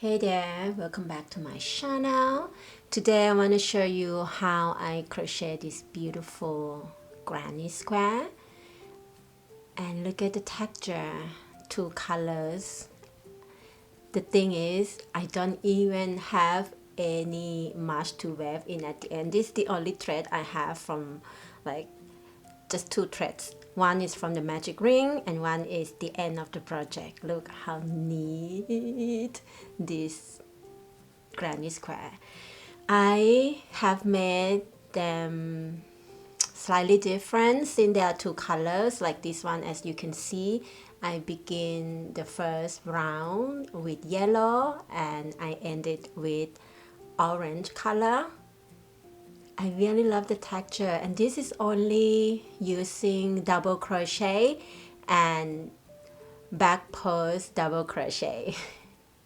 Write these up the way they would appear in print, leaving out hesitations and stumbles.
Hey there, welcome back to my channel. Today I want to show you how I crochet this beautiful granny square. And look at the texture, two colors. The thing is, I don't even have any much to weave in at the end. This is the only thread I have from like just two threads. One is from the magic ring and one is the end of the project. Look how neat this granny square. I have made them slightly different since there are two colors like this one. As you can see, I begin the first round with yellow and I ended with orange color. I really love the texture, and this is only using double crochet and back post double crochet.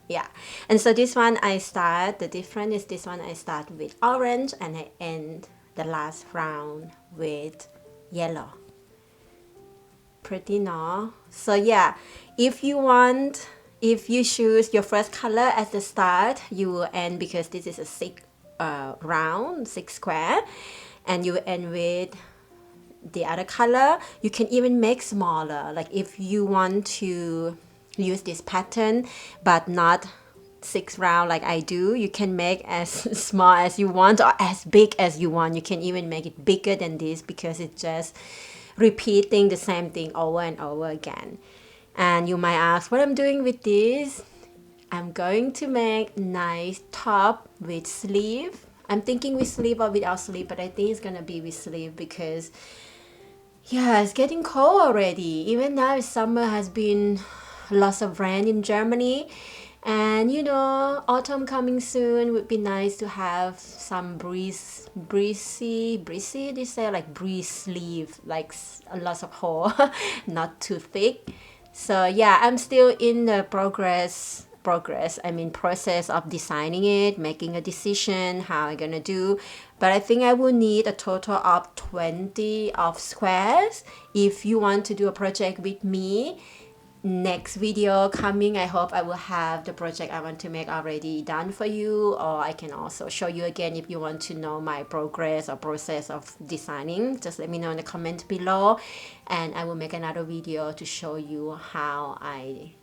Yeah, and so this one the difference is this one I start with orange and I end the last round with yellow. Pretty, no? So yeah, if you choose your first color at the start, you will end, because this is a six square, and you end with the other color. You can even make smaller, like if you want to use this pattern but not 6 round like I do, you can make as small as you want or as big as you want. You can even make it bigger than this, because it's just repeating the same thing over and over again. And you might ask what I'm doing with this. I'm going to make nice top with sleeve. I'm thinking with sleeve or without sleeve, but I think it's gonna be with sleeve because yeah, it's getting cold already. Even now, summer has been lots of rain in Germany, and you know, autumn coming soon. Would be nice to have some breezy. They say like breeze sleeve, like a lot of hole, not too thick. So yeah, I'm still in the process of designing it, making a decision how I'm gonna do. But I think I will need a total of 20 of squares. If you want to do a project with me, next video coming, I hope I will have the project I want to make already done for you, or I can also show you again if you want to know my progress or process of designing. Just let me know in the comment below, and I will make another video to show you how I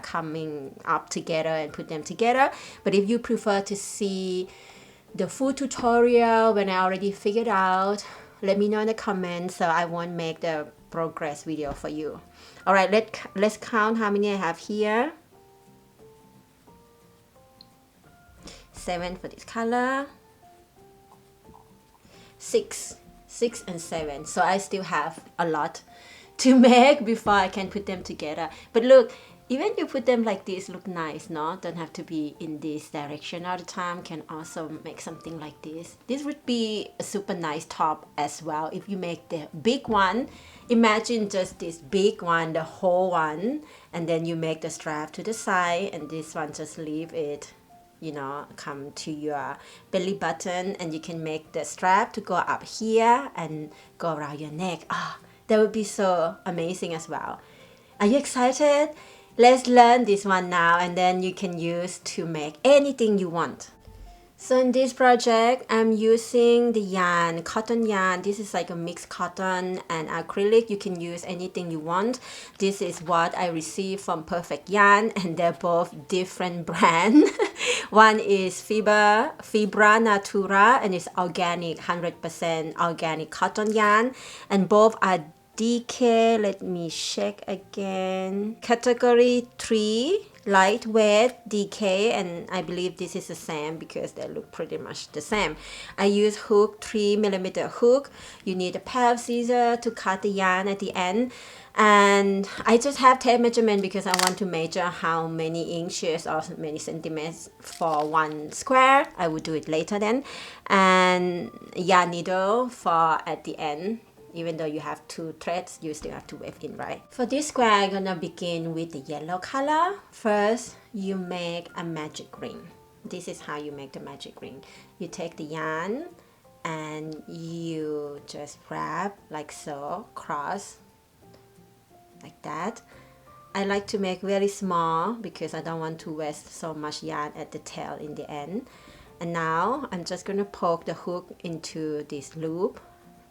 coming up together and put them together. But if you prefer to see the full tutorial when I already figured out, let me know in the comments so I won't make the progress video for you. All right, let's count how many I have here. 7 for this color, 6 and 7. So I still have a lot to make before I can put them together. But look, even you put them like this, look nice, no? Don't have to be in this direction all the time. Can also make something like this. This would be a super nice top as well. If you make the big one, imagine just this big one, the whole one, and then you make the strap to the side, and this one just leave it, you know, come to your belly button, and you can make the strap to go up here and go around your neck. That would be so amazing as well. Are you excited? Let's learn this one now, and then you can use to make anything you want. So in this project, I'm using the yarn, cotton yarn. This is like a mixed cotton and acrylic. You can use anything you want. This is what I received from Perfect Yarn, and they're both different brand. One is Fibra Natura, and it's organic, 100% organic cotton yarn, and both are DK, let me check again. Category 3, lightweight DK, and I believe this is the same because they look pretty much the same. I use hook, 3mm hook. You need a pair of scissors to cut the yarn at the end. And I just have tape measurement because I want to measure how many inches or many centimeters for one square. I will do it later then. And yarn needle for at the end. Even though you have 2 threads, you still have to weave in, right? For this square, I'm gonna begin with the yellow color. First, you make a magic ring. This is how you make the magic ring. You take the yarn and you just wrap like so, cross, like that. I like to make very small because I don't want to waste so much yarn at the tail in the end. And now I'm just going to poke the hook into this loop,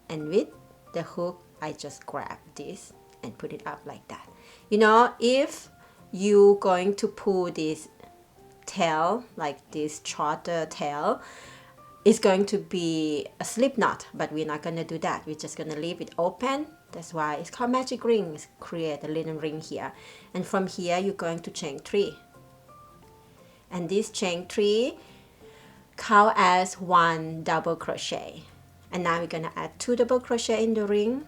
and with the hook I just grab this and put it up like that. You know, if you're going to pull this tail, like this shorter tail, it's going to be a slip knot, but we're not going to do that. We're just going to leave it open. That's why it's called magic rings. Create a little ring here, and from here you're going to chain 3, and this chain 3 count as 1 double crochet. And now we're going to add 2 double crochet in the ring,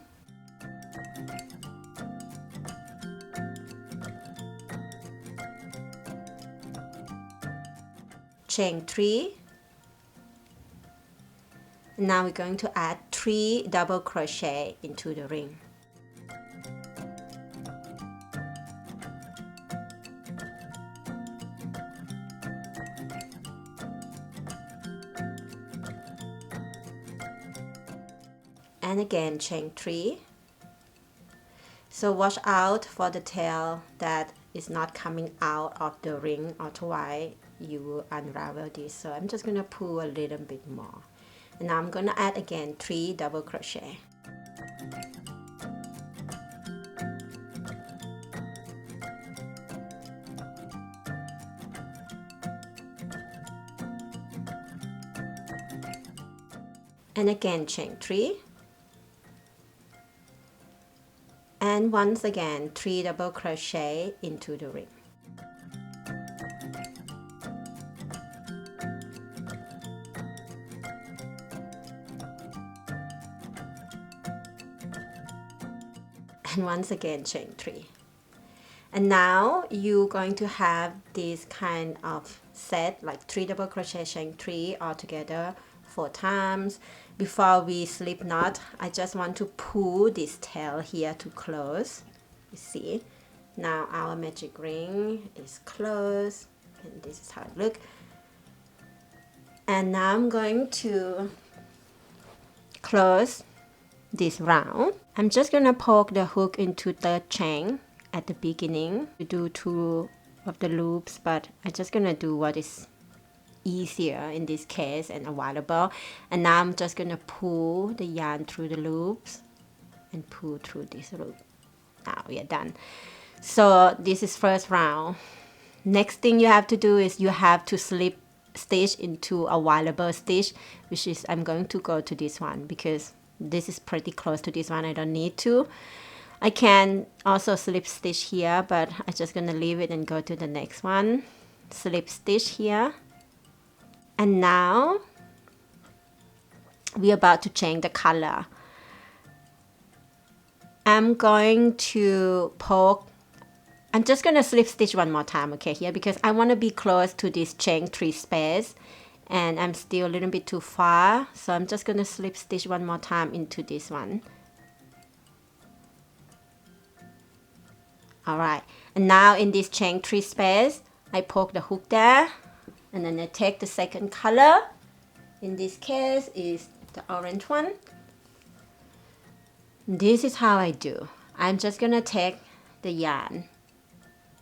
chain 3, and now we're going to add 3 double crochet into the ring. And again chain 3. So watch out for the tail that is not coming out of the ring, otherwise you will unravel this. So I'm just going to pull a little bit more, and now I'm going to add again 3 double crochet. And again chain 3. And once again 3 double crochet into the ring. And once again chain 3. And now you're going to have this kind of set, like 3 double crochet, chain 3 all together 4 times. Before we slip knot, I just want to pull this tail here to close. You see, now our magic ring is closed, and this is how it looks. And now I'm going to close this round. I'm just gonna poke the hook into third chain at the beginning to do 2 of the loops, but I'm just gonna do what is easier in this case and available. And now I'm just gonna pull the yarn through the loops and pull through this loop. Now we are done. So this is first round. Next thing you have to do is you have to slip stitch into a available stitch, which is I'm going to go to this one because this is pretty close to this one. I don't need to. I can also slip stitch here, but I'm just gonna leave it and go to the next one. Slip stitch here. And now we're about to change the color. I'm going to poke. I'm just going to slip stitch one more time, okay, here, because I want to be close to this chain 3 space, and I'm still a little bit too far. So I'm just going to slip stitch one more time into this one. All right, and now in this chain 3 space, I poke the hook there. And then I take the second color. In this case is the orange one. This is how I do. I'm just gonna take the yarn,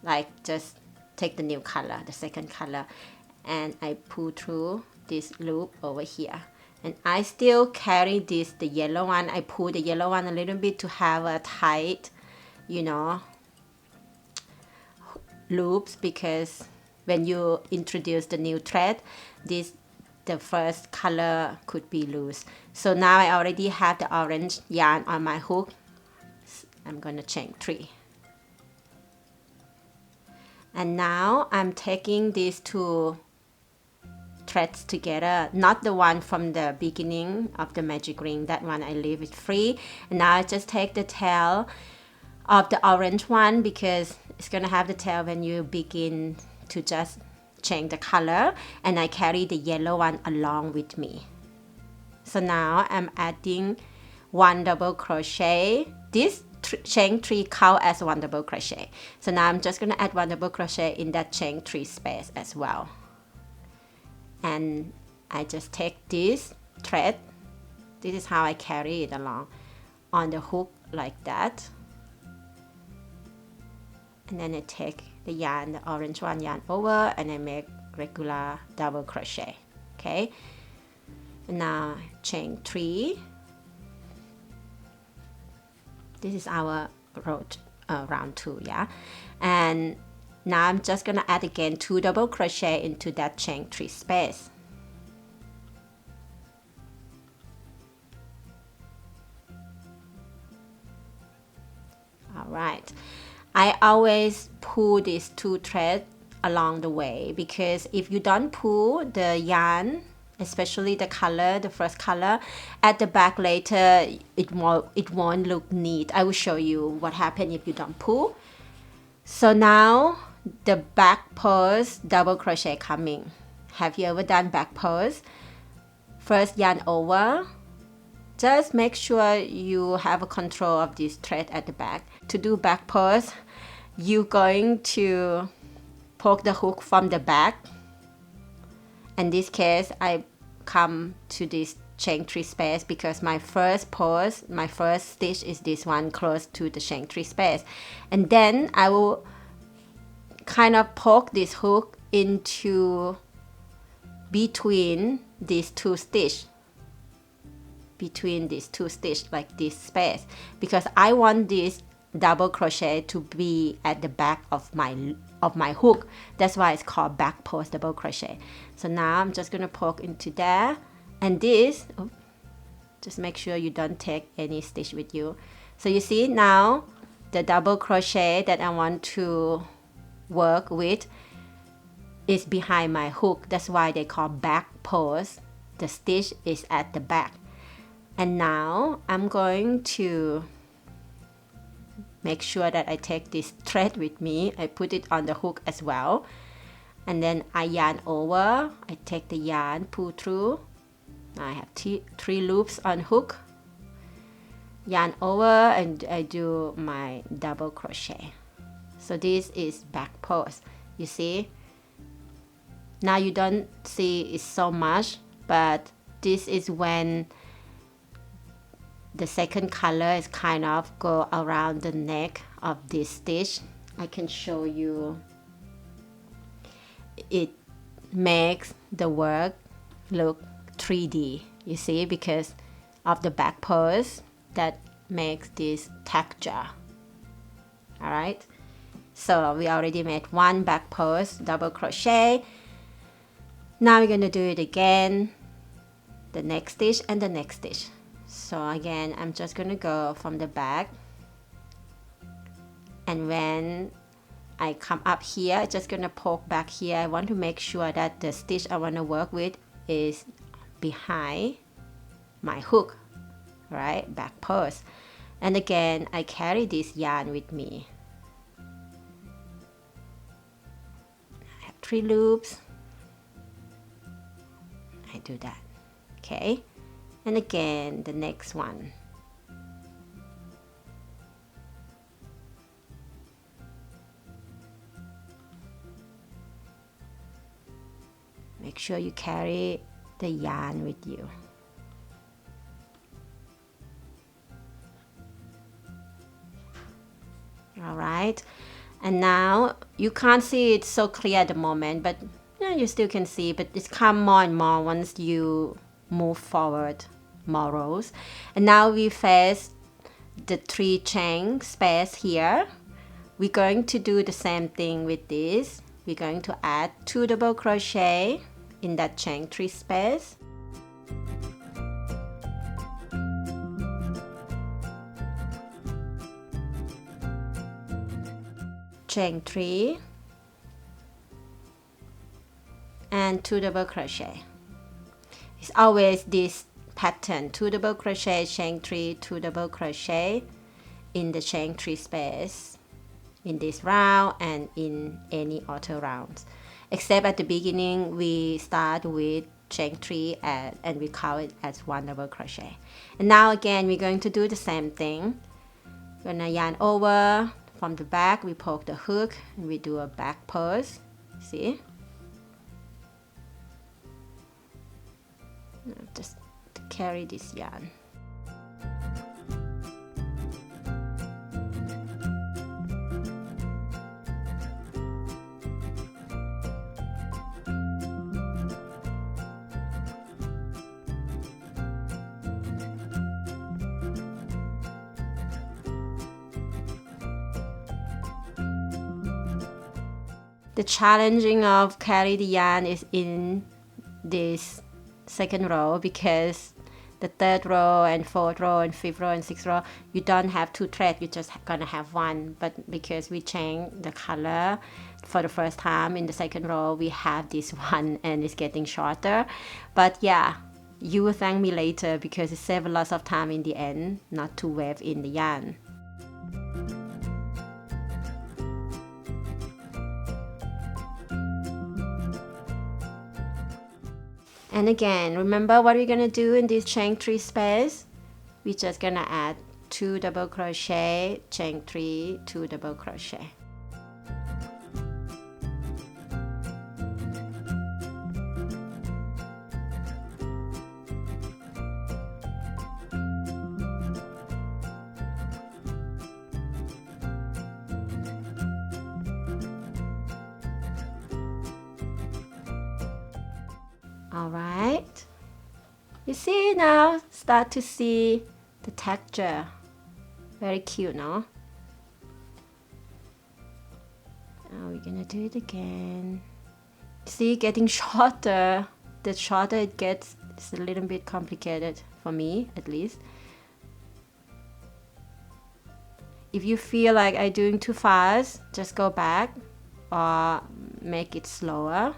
like just take the new color, the second color, and I pull through this loop over here. And I still carry this, the yellow one. I pull the yellow one a little bit to have a tight, you know, loops, because when you introduce the new thread, the first color could be loose. So now I already have the orange yarn on my hook. I'm gonna chain 3. And now I'm taking these 2 threads together, not the one from the beginning of the magic ring. That one I leave it free. And now I just take the tail of the orange one, because it's gonna have the tail when you begin to just change the color, and I carry the yellow one along with me. So now I'm adding 1 double crochet. This chain 3 count as 1 double crochet. So now I'm just going to add 1 double crochet in that chain 3 space as well. And I just take this thread. This is how I carry it along on the hook like that. and then I take the yarn, the orange one, yarn over, and I make regular double crochet. Okay, and now chain 3. This is our round 2, yeah, and now I'm just gonna add again 2 double crochet into that chain 3 space. All right, I always pull these 2 threads along the way, because if you don't pull the yarn, especially the color, the first color, at the back later, it won't look neat. I will show you what happens if you don't pull. So now the back purse double crochet coming. Have you ever done back purse? First yarn over. Just make sure you have a control of this thread at the back. To do back purse, you're going to poke the hook from the back. In this case, I come to this chain 3 space because my first purse, my first stitch is this one close to the chain 3 space. And then I will kind of poke this hook into between these 2 stitches. Between these 2 stitches, like this space, because I want this double crochet to be at the back of my hook. That's why it's called back post double crochet. So now I'm just gonna poke into there, and this, just make sure you don't take any stitch with you. So you see now the double crochet that I want to work with is behind my hook. That's why they call back post. The stitch is at the back. And now I'm going to make sure that I take this thread with me. I put it on the hook as well. And then I yarn over. I take the yarn, pull through. Now I have 3 loops on hook. Yarn over, and I do my double crochet. So this is back post. You see? Now you don't see it so much, but this is when the second color is kind of go around the neck of this stitch. I can show you. It makes the work look 3D, you see, because of the back purse that makes this texture. All right, so we already made 1 back purse double crochet. Now we're going to do it again, the next stitch and the next stitch. So again, I'm just going to go from the back, and when I come up here, I'm just going to poke back here. I want to make sure that the stitch I want to work with is behind my hook, right? Back purse. And again, I carry this yarn with me. I have 3 loops. I do that, okay? And again, the next one. Make sure you carry the yarn with you. All right, and now you can't see it so clear at the moment, but you still can see, but it's come more and more once you move forward more rows. And now we face the 3 chain space here. We're going to do the same thing with this. We're going to add 2 double crochet in that chain 3 space. Chain 3 and 2 double crochet. It's always this pattern: 2 double crochet, chain 3, 2 double crochet in the chain 3 space in this round and in any other rounds, except at the beginning we start with chain 3 and we count it as 1 double crochet. And now again we're going to do the same thing. We're gonna yarn over from the back, we poke the hook and we do a back purse. See, just carry this yarn. The challenging of carry the yarn is in this second row, because the third row and fourth row and fifth row and sixth row, you don't have two threads, you're just gonna have one. But because we change the color for the first time in the second row, we have this one and it's getting shorter. But yeah, you will thank me later because it saves lots of time in the end not to weave in the yarn. And again, remember what we're gonna do in this chain 3 space? We're just gonna add 2 double crochet, chain 3, 2 double crochet. All right, you see now, start to see the texture. Very cute, no? Now we're gonna do it again. See, getting shorter. The shorter it gets, it's a little bit complicated for me, at least. If you feel like I'm doing too fast, just go back or make it slower.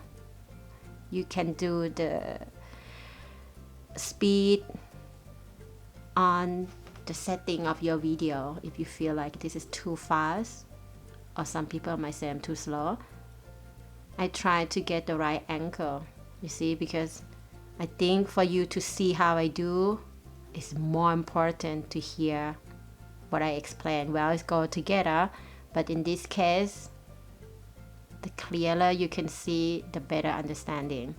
You can do the speed on the setting of your video if you feel like this is too fast, or some people might say I'm too slow. I try to get the right angle, you see, because I think for you to see how I do, it's more important to hear what I explain. Well, it's go together, but in this case, the clearer you can see, the better understanding.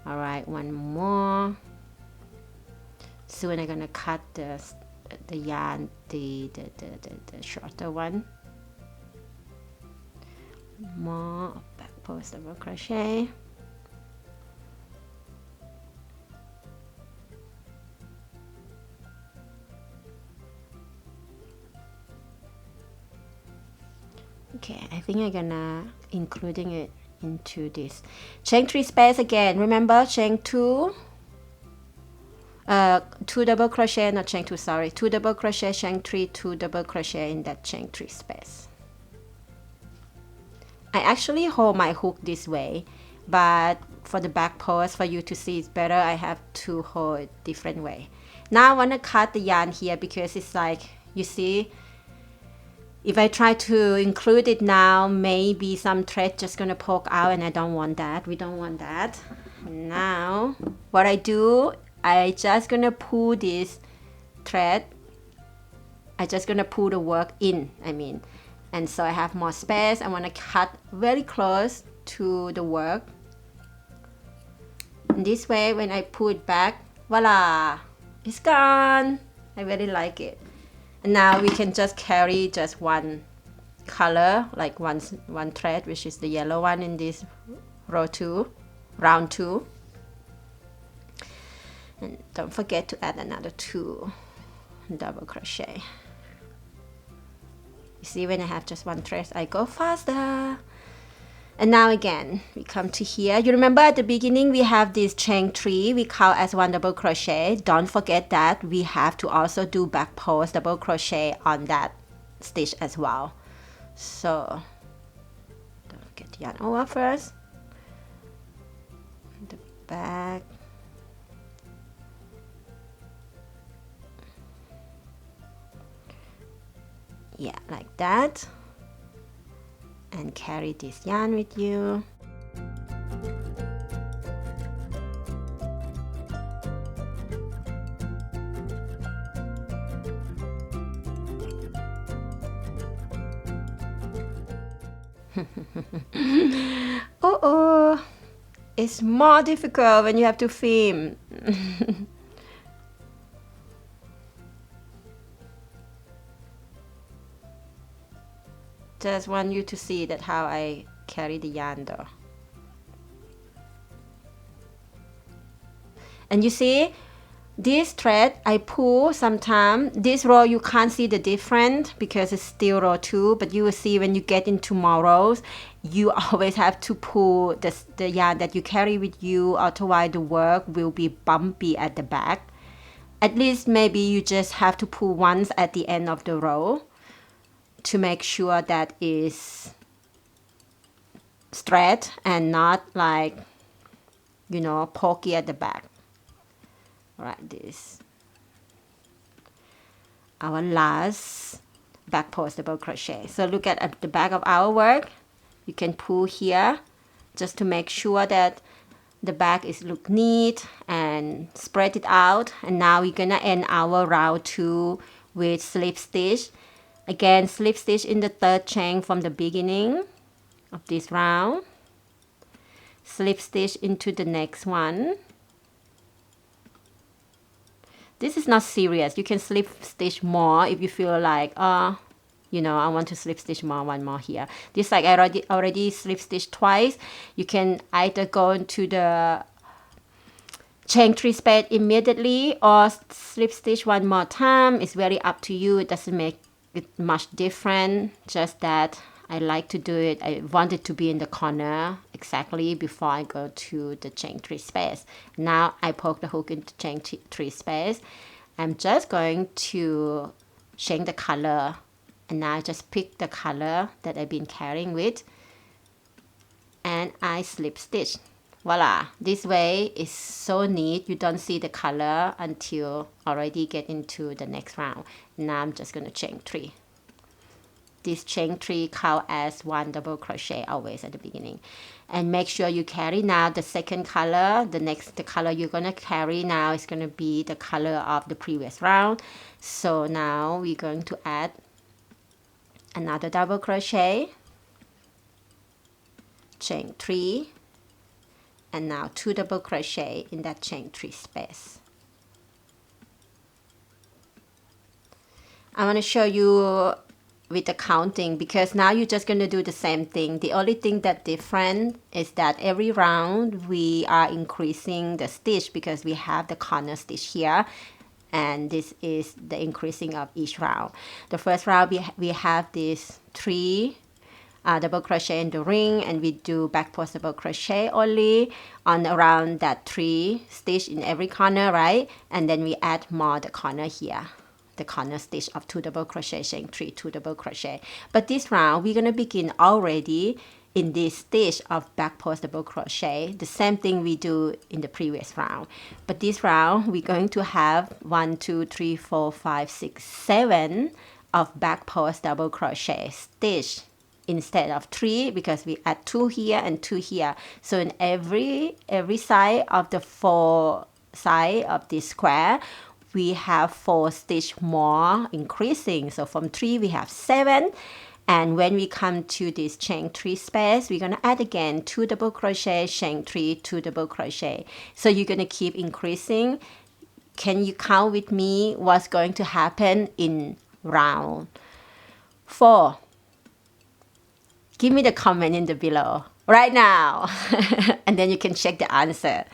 All right, one more. Soon I'm gonna cut the yarn, the shorter one. More back post double crochet. Okay, I think I'm gonna including it into this chain 3 space again. Remember, chain 2, 2 double crochet, not chain 2, sorry, 2 double crochet, chain 3, 2 double crochet in that chain 3 space. I actually hold my hook this way, but for the back post, for you to see it's better, I have to hold it different way. Now I want to cut the yarn here because it's like, you see, if I try to include it now, maybe some thread just gonna poke out, and I don't want that. We don't want that. Now, what I do, I just gonna pull this thread. I just gonna pull the work in, and so I have more space. I wanna cut very close to the work. And this way, when I pull it back, voila, it's gone. I really like it. And now we can just carry just one color, like one thread, which is the yellow one in this round 2. And don't forget to add another 2 double crochet. You see, when I have just one thread, I go faster. And now again, we come to here. You remember at the beginning, we have this chain 3, we count as 1 double crochet. Don't forget that we have to also do back post double crochet on that stitch as well. So, don't get the yarn over first. The back. Yeah, like that. And carry this yarn with you. Oh, it's more difficult when you have to film. Just want you to see that how I carry the yarn though. And you see, this thread I pull sometimes. This row you can't see the difference because it's still row 2, but you will see when you get into more rows, you always have to pull the yarn that you carry with you, otherwise the work will be bumpy at the back. At least maybe you just have to pull once at the end of the row to make sure that is straight and not like, you know, pokey at the back. Like this. Our last back post double crochet. So look at the back of our work. You can pull here just to make sure that the back is look neat and spread it out. And now we're gonna end our round 2 with slip stitch. Again, slip stitch in the third chain from the beginning of this round. Slip stitch into the next one. This is not serious. You can slip stitch more if you feel like, you know, I want to slip stitch more, one more here. This like I already slip stitched twice. You can either go into the chain 3 space immediately or slip stitch one more time. It's very up to you. It doesn't make it much different. Just that I like to do it. I want it to be in the corner exactly before I go to the chain 3 space. Now I poke the hook into chain 3 space. I'm just going to change the color, and now I just pick the color that I've been carrying with, and I slip stitch. Voila! This way is so neat. You don't see the color until already get into the next round. Now I'm just going to chain 3. This chain 3 count as 1 double crochet always at the beginning. And make sure you carry now the second color. The color you're going to carry now is going to be the color of the previous round. So now we're going to add another double crochet, chain 3, and now 2 double crochet in that chain 3 space. I want to show you with the counting, because now you're just going to do the same thing. The only thing that's different is that every round we are increasing the stitch because we have the corner stitch here, and this is the increasing of each round. The first round we have this 3 double crochet in the ring, and we do back post double crochet only on around that 3 stitch in every corner, right? And then we add more the corner here, the corner stitch of 2 double crochet, chain 3, 2 double crochet. But this round we're going to begin already in this stitch of back post double crochet, the same thing we do in the previous round. But this round we're going to have 1 2 3 4 5 6 7 of back post double crochet stitch instead of 3, because we add 2 here and 2 here. So in every side of the 4 side of this square we have 4 stitch more increasing. So from 3 we have 7, and when we come to this chain 3 space, we're going to add again 2 double crochet, chain 3, 2 double crochet. So you're going to keep increasing. Can you count with me what's going to happen in round 4? Give me the comment in the below right now and then you can check the answer.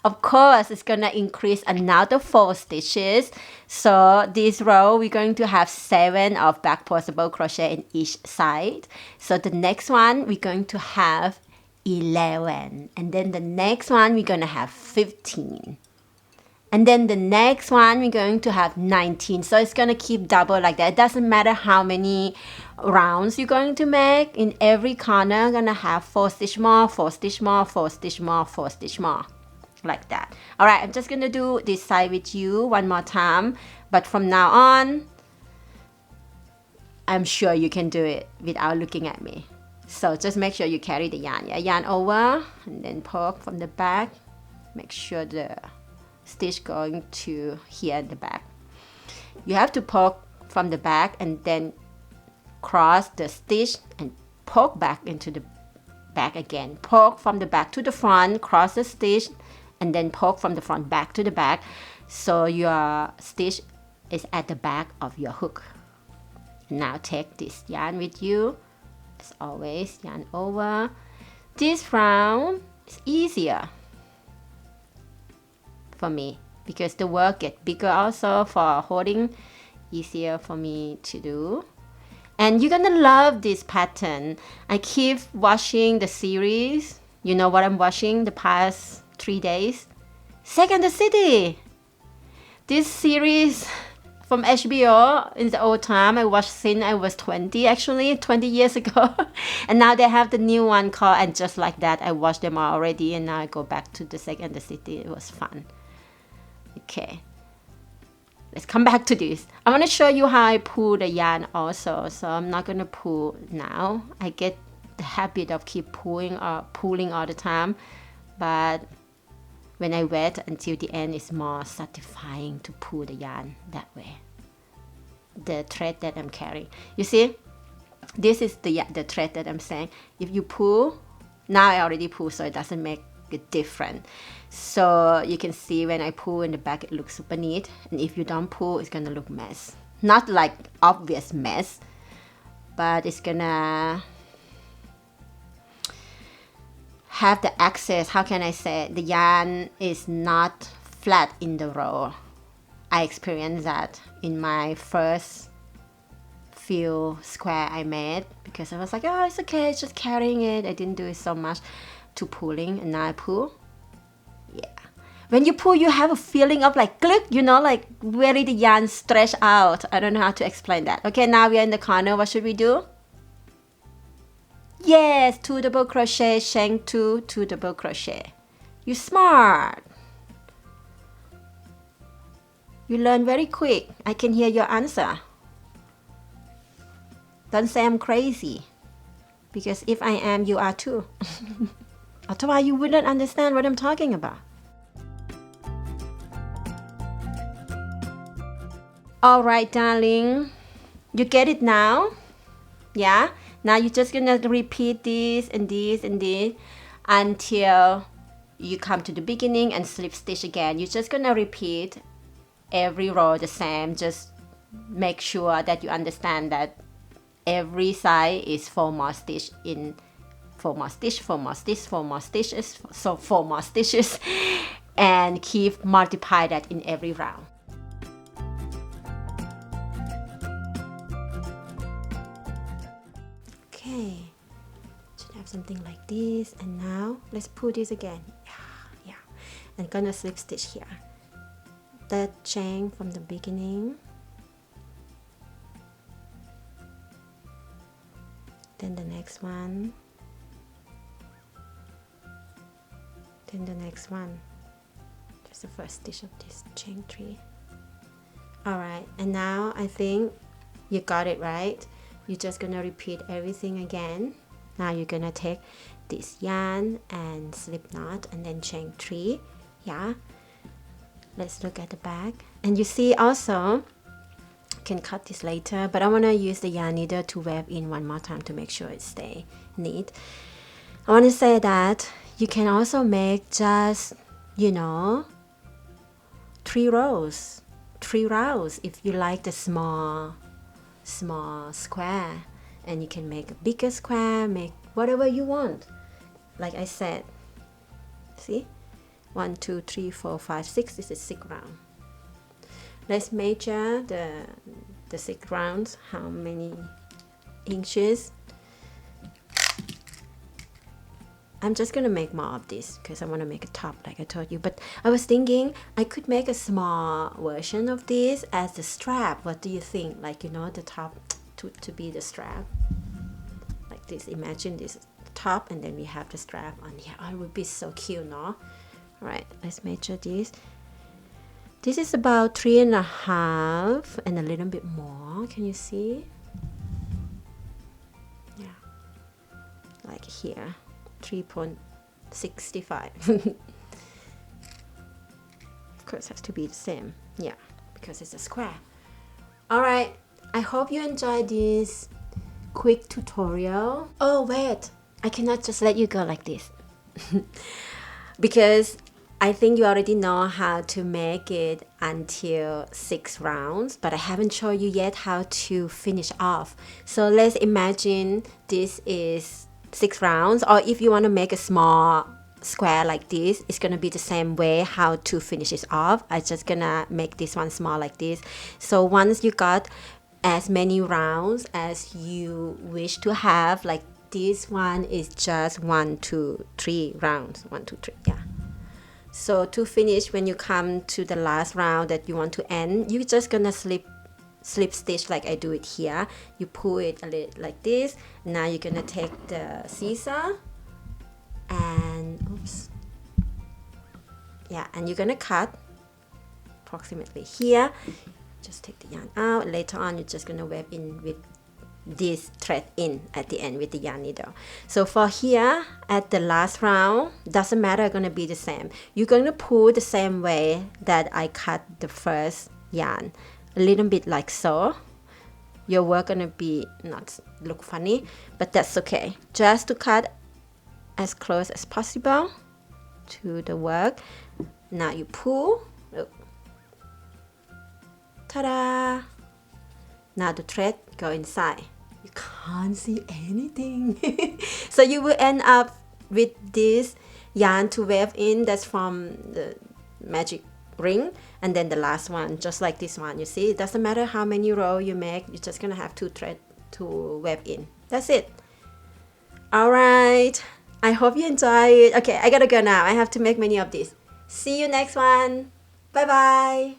Of course, it's going to increase another 4 stitches. So this row, we're going to have 7 of back post double crochet in each side. So the next one, we're going to have 11. And then the next one, we're going to have 15. And then the next one, we're going to have 19. So it's going to keep double like that. It doesn't matter how many rounds you're going to make. In every corner, you're going to have 4 stitch more, 4 stitch more, 4 stitch more, 4 stitch more. Like that. All right, I'm just going to do this side with you one more time. But from now on, I'm sure you can do it without looking at me. So just make sure you carry the yarn. Yeah, yarn over and then poke from the back. Make sure the stitch going to here at the back. You have to poke from the back and then cross the stitch and poke back into the back again. Poke from the back to the front, cross the stitch, and then poke from the front back to the back, so your stitch is at the back of your hook. Now take this yarn with you. As always, yarn over. This round is easier for me because the work gets bigger also for holding, easier for me to do. And you're gonna love this pattern. I keep watching the series. You know what I'm watching the past 3 days? Sex and the City. This series from HBO in the old time, I watched since I was 20, actually 20 years ago. And now they have the new one called And Just Like That. I watched them already, and now I go back to the Sex and the City. It was fun. Okay, let's come back to this. I want to show you how I pull the yarn also. So I'm not going to pull now. I get the habit of keep pulling all the time, but when I wait until the end, it's more satisfying to pull the yarn that way. The thread that I'm carrying. You see, this is the thread that I'm saying. If you pull, now I already pull, so it doesn't make it different. So you can see when I pull in the back, it looks super neat. And if you don't pull, it's gonna look mess. Not like obvious mess, but it's gonna have the access. How can I say? The yarn is not flat in the row. I experienced that in my first few square I made, because I was like, oh, it's okay, it's just carrying it. I didn't do it so much to pulling, and now I pull. Yeah. When you pull, you have a feeling of like click, you know, like really the yarn stretch out. I don't know how to explain that. Okay, now we are in the corner. What should we do? Yes, 2 double crochet, chain 2, 2 double crochet. You smart. You learn very quick. I can hear your answer. Don't say I'm crazy, because if I am, you are too. Otherwise, you wouldn't understand what I'm talking about. All right, darling. You get it now? Yeah? Now you're just gonna repeat this and this and this until you come to the beginning and slip stitch again. You're just gonna repeat every row the same. Just make sure that you understand that every side is 4 more stitch in 4 more stitch, 4 more stitch, 4 more stitches, so 4 more stitches, and keep multiply that in every round. Okay, should have something like this. And now let's pull this again. Yeah. I'm gonna slip stitch here. That chain from the beginning. Then the next one. Then the next one. Just the first stitch of this chain 3. Alright, and now I think you got it right. You're just gonna repeat everything again. Now you're gonna take this yarn and slip knot and then chain 3. Yeah. Let's look at the back. And you see also, can cut this later, but I want to use the yarn needle to wave in one more time to make sure it stay neat. I want to say that you can also make just, you know, 3 rows if you like the small square, and you can make a bigger square, make whatever you want. Like I said, see, 1 2 3 4 5 6. This is 6 round. Let's measure the 6 rounds, how many inches. I'm just gonna make more of this because I want to make a top like I told you, but I was thinking I could make a small version of this as the strap. What do you think? Like, you know, the top to be the strap like this. Imagine this top and then we have the strap on here. Oh, it would be so cute, no? All right, let's measure this. This is about 3.5 and a little bit more. Can you see? Yeah, like here, 3.65. Of course, it has to be the same. Yeah, because it's a square. All right, I hope you enjoyed this quick tutorial. Oh wait, I cannot just let you go like this because I think you already know how to make it until 6 rounds, but I haven't shown you yet how to finish off. So let's imagine this is 6 rounds, or if you want to make a small square like this, it's gonna be the same way how to finish it off. I'm just gonna make this one small like this. So once you got as many rounds as you wish to have. Like this one is just 1 2 3 rounds, 1 2 3, yeah. So to finish, when you come to the last round that you want to end, you're just gonna slip stitch like I do it here. You pull it a little like this. Now you're gonna take the scissor and oops, yeah, and you're gonna cut approximately here. Just take the yarn out. Later on, you're just gonna weave in with this thread in at the end with the yarn needle. So for here at the last round, doesn't matter, gonna be the same. You're gonna pull the same way that I cut the first yarn, a little bit like so. Your work gonna be not look funny, but that's okay. Just to cut as close as possible to the work. Now you pull. Oh. Ta-da! Now the thread go inside. You can't see anything. So you will end up with this yarn to weave in. That's from the magic ring. And then the last one, just like this one. You see, it doesn't matter how many rows you make. You're just gonna have 2 threads to weave in. That's it. All right. I hope you enjoy it. Okay, I gotta go now. I have to make many of these. See you next one. Bye-bye.